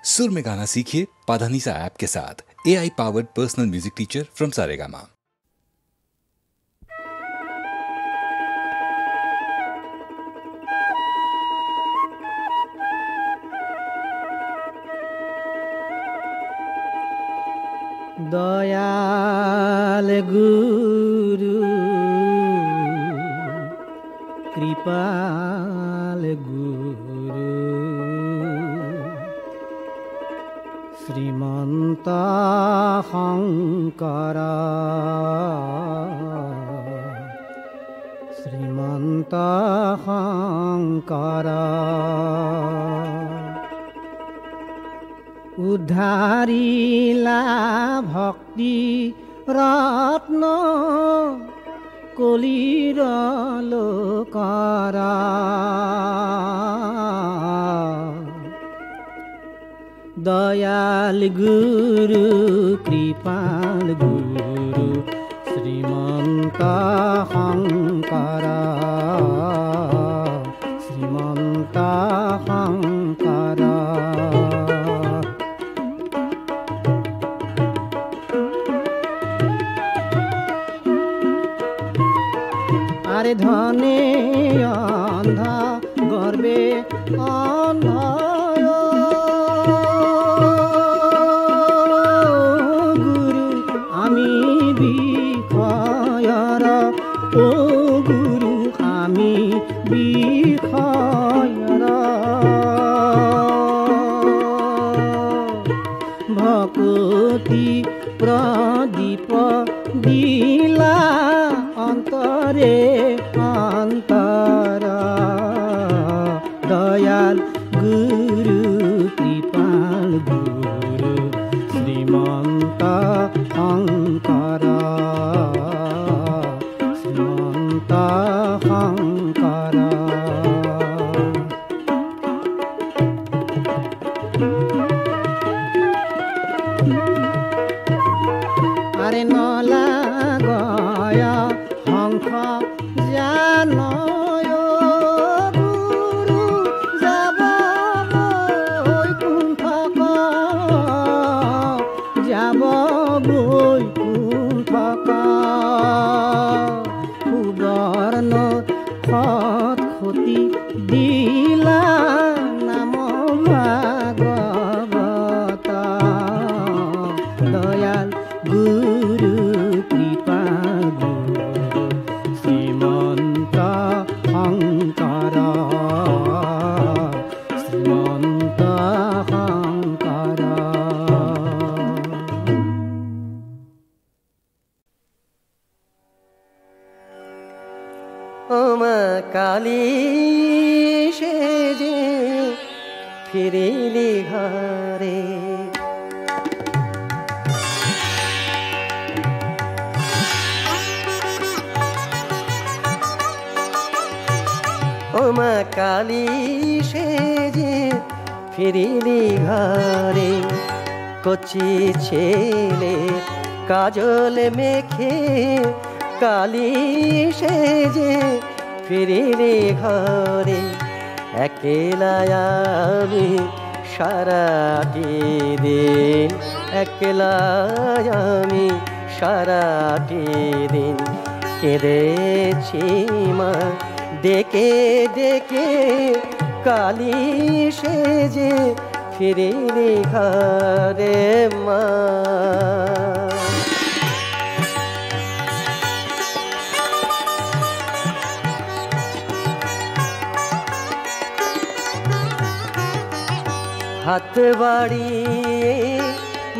सुर में गाना सीखिए पाधानीसा ऐप के साथ। AI powered personal music teacher from Saregama. Dayal गुरु कृपाल गुरु श्रीमंत शंकर श्रीमंत शंकर उद्धारिला भक्ति रत्न कलिर लोकर दयाल गुरु कृपाल गुरु श्रीमंत शंकर श्रीमंत शंकर আরে ধনে অন্ধা গর্বে অন্ধ গুরু আমি বিষয়র ও গুরু আমি বিষয়র ভকতি প্রদীপ দিলা অন্তরে অন্তর দয়াল গুরু কৃপাল গুরু শ্রীমন্ত শঙ্কর শ্রীমন্ত শঙ্কর আরে নলা গয়া হংস জানয় গুরু যাব বৈকুণ্ঠক যাব বৈকুণ্ঠক সুবর্ণ সৎ ক্ষতি দিলা নাম ভাগবত দয়াল গুরু কৃপাল গুরু শ্রীমন্ত শঙ্কর শ্রীমন্ত শঙ্কর ওমা কালী সেজে ফিরিলি ঘরে ওমা কালী সেজে ফিরিলি ঘরে কচি ছেলে কাজল মেখে কালী সেজে ফিরিলি ঘরে একলা আমি সারাটি দিন একলা আমি সারাটি দিন কেঁদেছি মা ডেকে ডেকে কালী সেজে ফিরিলি ঘরে মা হাত বাড়িয়ে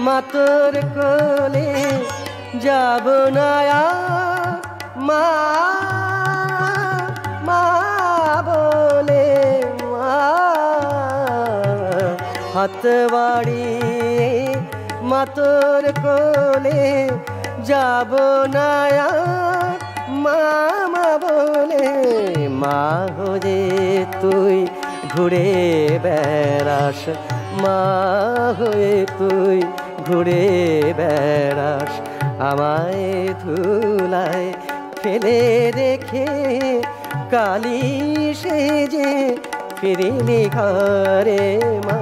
মাতর কোলে যাব না মা মা বলে মা হাত বাড়িয়ে মাতর কোলে যাব না মা বলে মা হয়ে তুই ঘুরে বেড়াস মা হয়ে তুই ঘুরে বেড়াস আমায় ধুলায় ফেলে রেখে কালী সেজে ফিরিলি ঘরে মা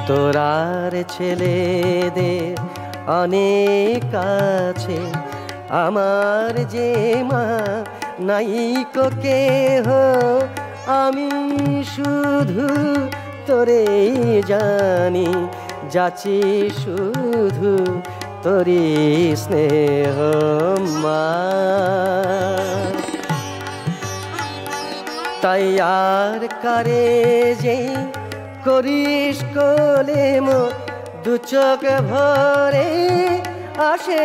তোরার ছেলেদের অনেক আছে, আমার যে মা নাইকো কেহ, আমি শুধু তোরে জানি, যাচি শুধু তোরি স্নেহ মা। তাই আর কারে যে করিস কোলে মোর, দু চোখ ভরে আসে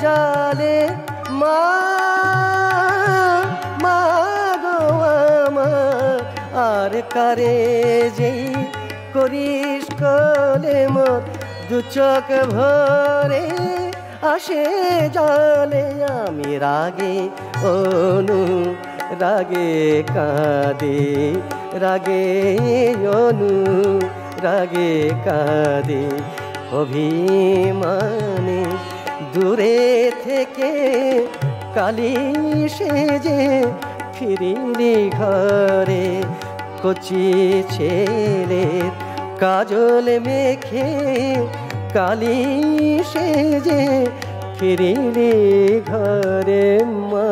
জালে মা, মা গো আমার। আর কারে যে করিস কোলে মোর, দু চোখ ভরে আসে জালে। আমি রাগে অনু রাগে কাঁদে, রাগে অনু রাগে কাঁদে, অভিমানে দূরে থেকে কালি সেজে ফিরিলি ঘরে। কচি ছেলের কাজল মেখে কালি সেজে ফিরিলি ঘরে মা।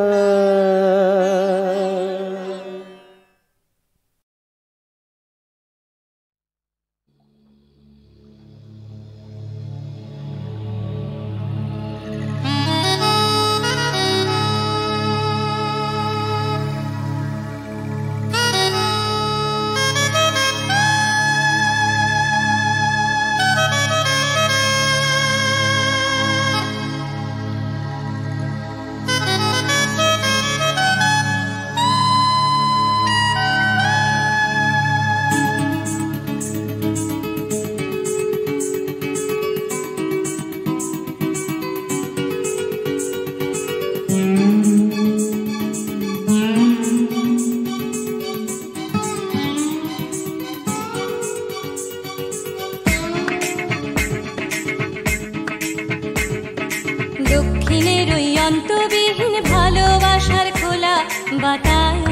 দক্ষিণের ওই অন্তবিহীন ভালোবাসার খোলা বাতায়ন,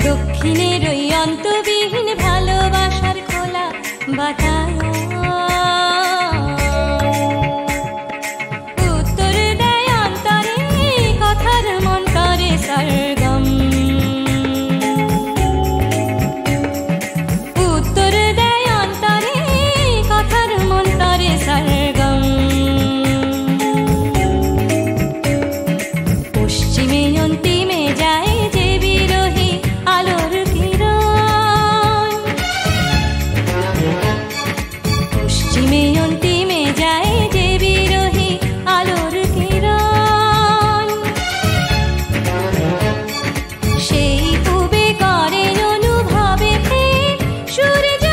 দক্ষিণের ওই অন্তবিহীন ভালোবাসার খোলা বাতায়ন, উত্তর দেয় অন্তরে কথার মন করে সরগম, উত্তর দেয় অন্তরে কথার মন করে সরগম। পশ্চিমে অন্তিমে যায় যে বিরোহী আলোর কিরণ, পশ্চিমে অন্তিমে যায় যে বিরোহী আলোর কিরণ, সেই পূবে করে অনুভবে সূর্য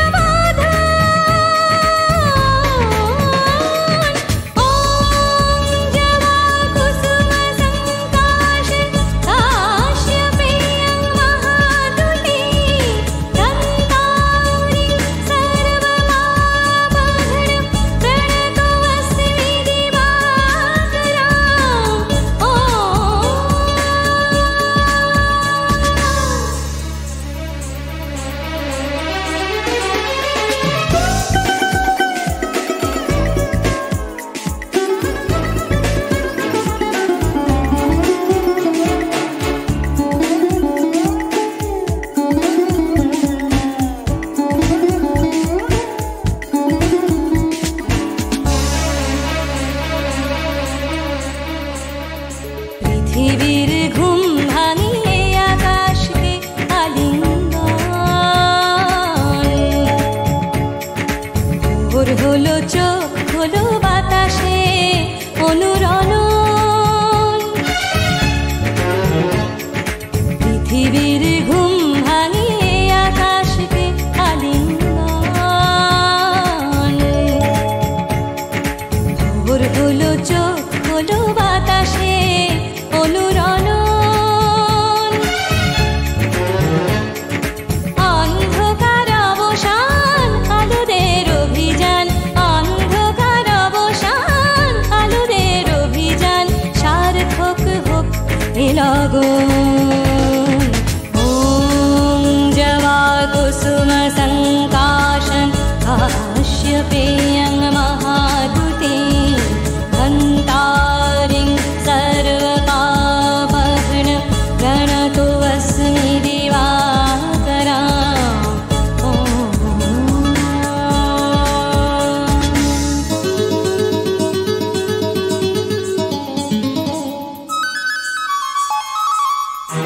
পৃথিবীর ঘুম ভাঙিয়ে আকাশকে আলিঙ্গন, ভোর হলো চোখ হলো বাতাসে অনুরণন, পৃথিবীর ঘুম ভাঙিয়ে আকাশকে আলিঙ্গন, ভোর হলো চোখ হলো বাতাসে অনুরণন, অন্ধকার অবসান আলোদের অভিযান, অন্ধকার অবসান আলোদের অভিযান, সার্থক হোক এ লগন। ও সাগরের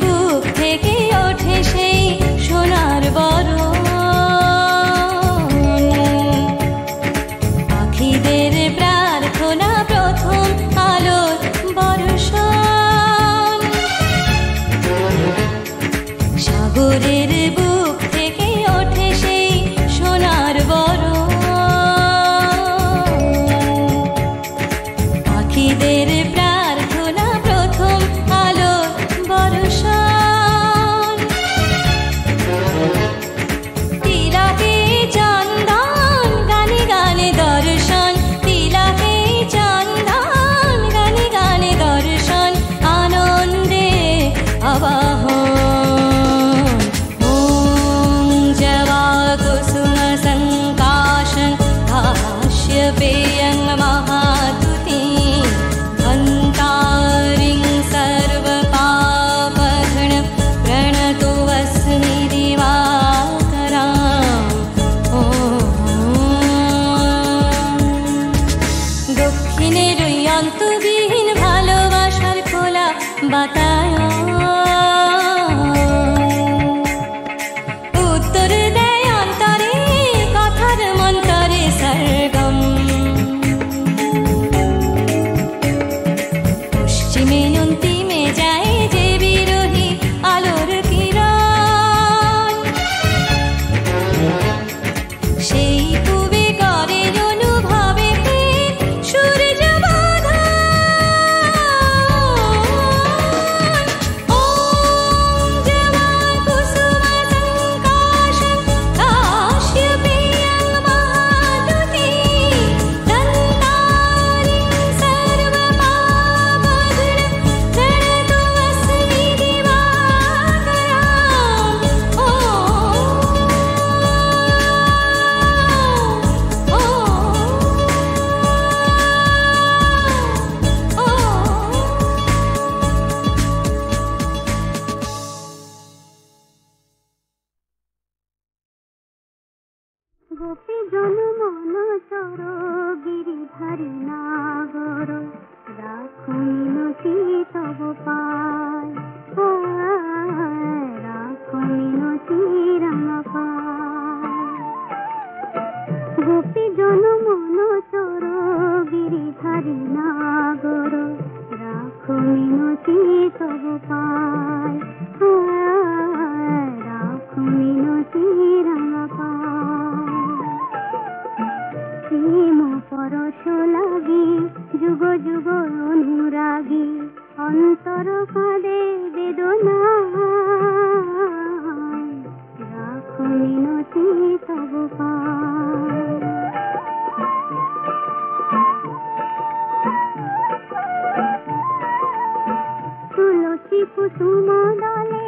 বুক থেকে ওঠে সেই সোনার বরণ, পাখিদের প্রার্থনা প্রথম আলোর বর্ষণ। সাগরের বুক থেকে ওঠে সেই সোনার বরণ, পাখিদের প্রার্থনা প্রথম আলোর বর্ষণ। তিলকে চন্দন গানে গানে দর্শন, তিলকে চন্দন গানে গানে দর্শন, আনন্দে আবাহন। ওম জবা কুসুম সংকাশন কাশ্যপেয়ং মহাতুতি, ধন্তারিং সর্বপাপঘ্ন প্রণতোऽস্মি দিবাকরাম। দক্ষিণের ওই অন্তবিহীন ভালোবাসার খোলা বাতায়ন, উত্তর দেয় অন্তরে কথার মন্তরে সরগম। পশ্চিমে অন্তিমে যায় যে বিরোহী আলোর কিরণ, সেই পুবে করে অনুভবে সূর্যবোধন। ওম জবা কুসুম সংকাশন কাশ্যপেয়ং মহাতুতি, ধন্তারিং সর্বপাপঘ্ন প্রণতোऽস্মি দিবাকরাম। গোপী জনমন চর গিরিধারী নাগর, রাখো মিনতি তব পায়, রাখো মিনতি রাম পায়। গোপী জনমন চর গিরিধারী নাগর, রাখো মিনতি তব পায়, রাখো মিনতি রাম পায়। প্রেম পরশ লাগি যুগ যুগ অনুরাগী, অন্তর কাঁদে বেদনায়, রাখো মিনতি তব পায়। তুলসী কুসুম দলে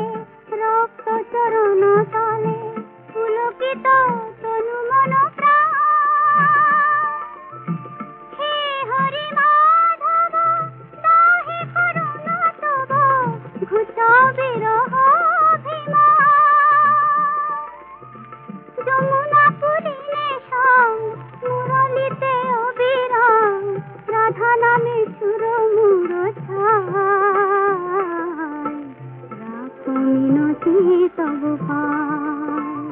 রক্ত চরণ তলে, পুলকিত তনু মন প্রাণ। হে হরি মাধব দাহে করুণা তব, ঘুচা বিরহ যমুনা পুরিলে সং মুরলিতে অবিরাম, রাধা নামে সুর মুর ছায়, রাখো মিনতি তব পায়।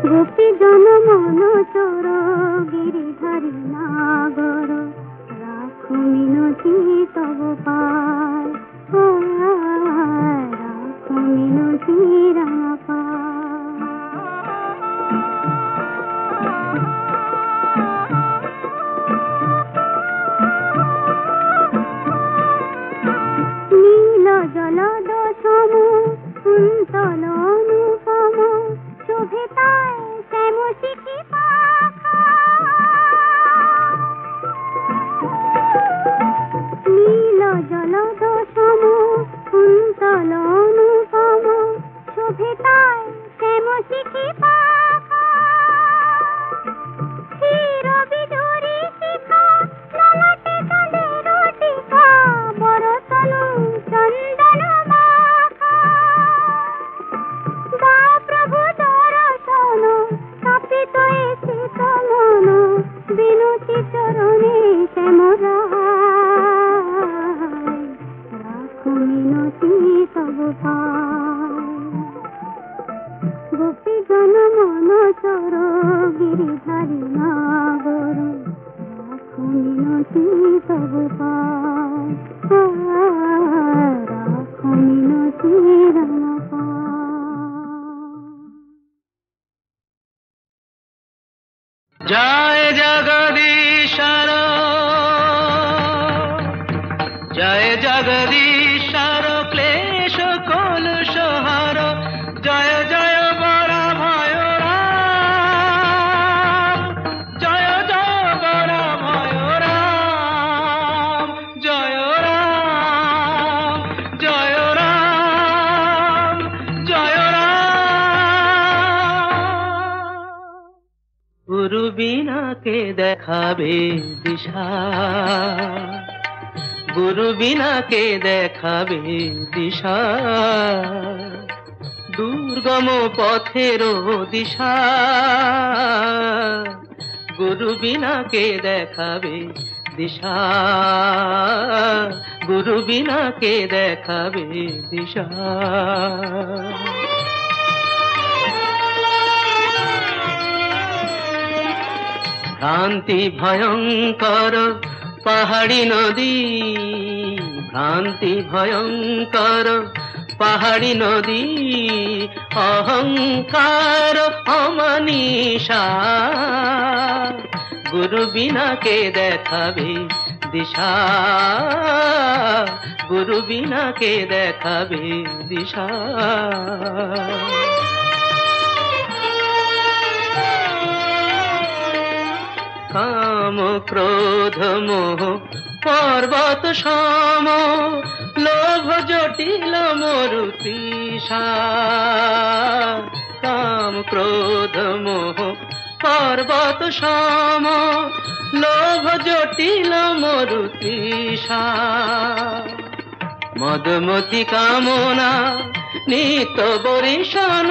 গোপী জনমন চর গিরিধারী নাগর, রাখো মিনতি তব পায়, রাখো মিনতি রাম পায়। নীল জলদ সম কুন্তল অনুপম, শোভে তাই শ্যাম শিখি পাখা। নীল জলদ সম কুন্তল অনুপম, শোভে তাই শ্যাম শিখি পাখা। ক্ষীর বিধুরি শিখা ললাটে তাদের টিকা, বরতনু ମିନତି ସବୁ ପାଏ ଗୋପୀ ଜନ ମନ ଚୋର ଗିରିଧାରୀ ନାଗର ରାଖ ମିନତି ସବୁ ପାଏ ରାଖ ମିନତି ରମ জয় জগদীশ্বর জয় জগদীশ্বর ক্লেশ কলুষ হর জয় জয় বর ভয় রাম জয় জয় বর ভয় রাম জয় রাম জয় রাম জয় রাম গুরু বিনা কে দেখাবে দিশা গুরু বিনা কে দেখাবে দিশা দুর্গম পথের দিশা গুরু বিনা কে দেখাবে দিশা গুরু বিনা কে দেখাবে দিশা ভ্রান্তি ভয়ঙ্কর পাহাড়ি নদী ভ্রান্তি ভয়ঙ্কর পাহাড়ি নদী অহংকার অমনীষা গুরু বিনা কে দেখাবে দিশা গুরু বিনা কে দেখাবে দিশা কাম ক্রোধ মোহ পর্বত সম লোভ জটিল মরু তৃষা কাম ক্রোধ মোহ পর্বত সম লোভ জটিল মরু তৃষা মদমতি কামনা নিত বরিশন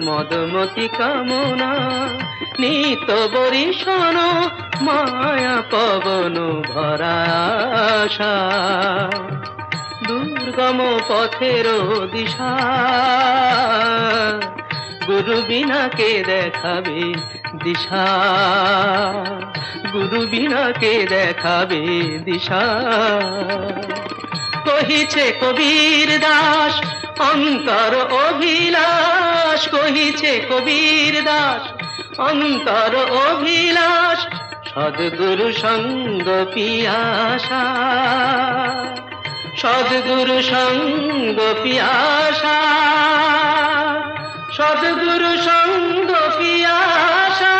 মদমতি কামনা নিত বরিশন মায়া পবন ভরা আশা দুর্গম পথের দিশা গুরু বিনা কে দেখাবে দিশা গুরু বিনা কে দেখাবে দিশা কহিছে কবীর দাস অন্তর অভিলাষ কহিছে কবীর দাস অন্তর অভিলাষ সদ্গুরু সঙ্গ পিয়াসা সদ্গুরু সঙ্গ পিয়াসা সদ্গুরু সঙ্গ পিয়াসা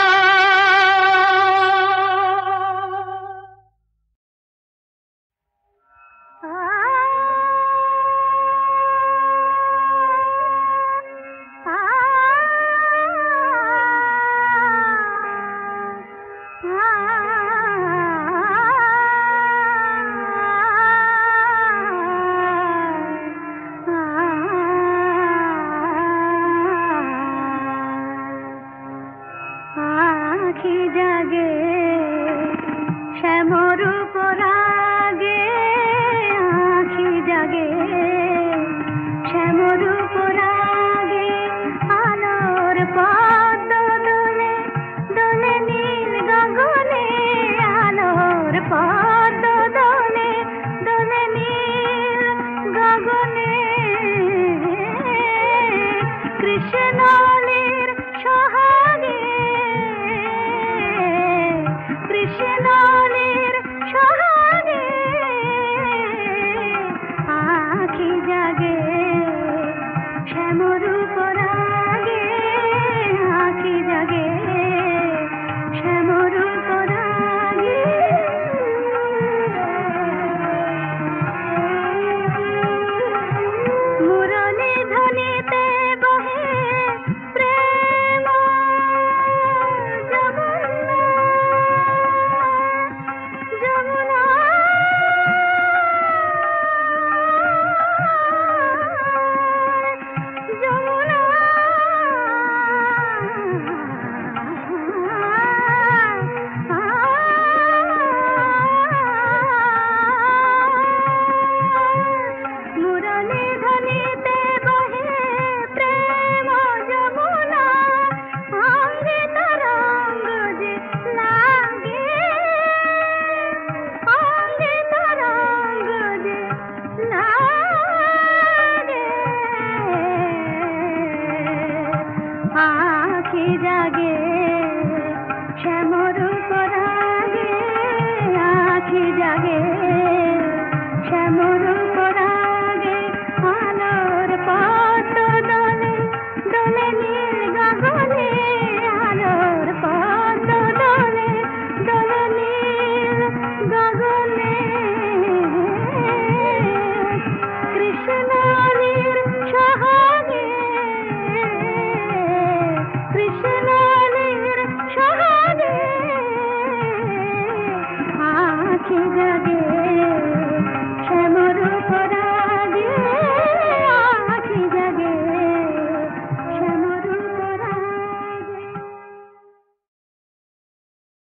শ্যামর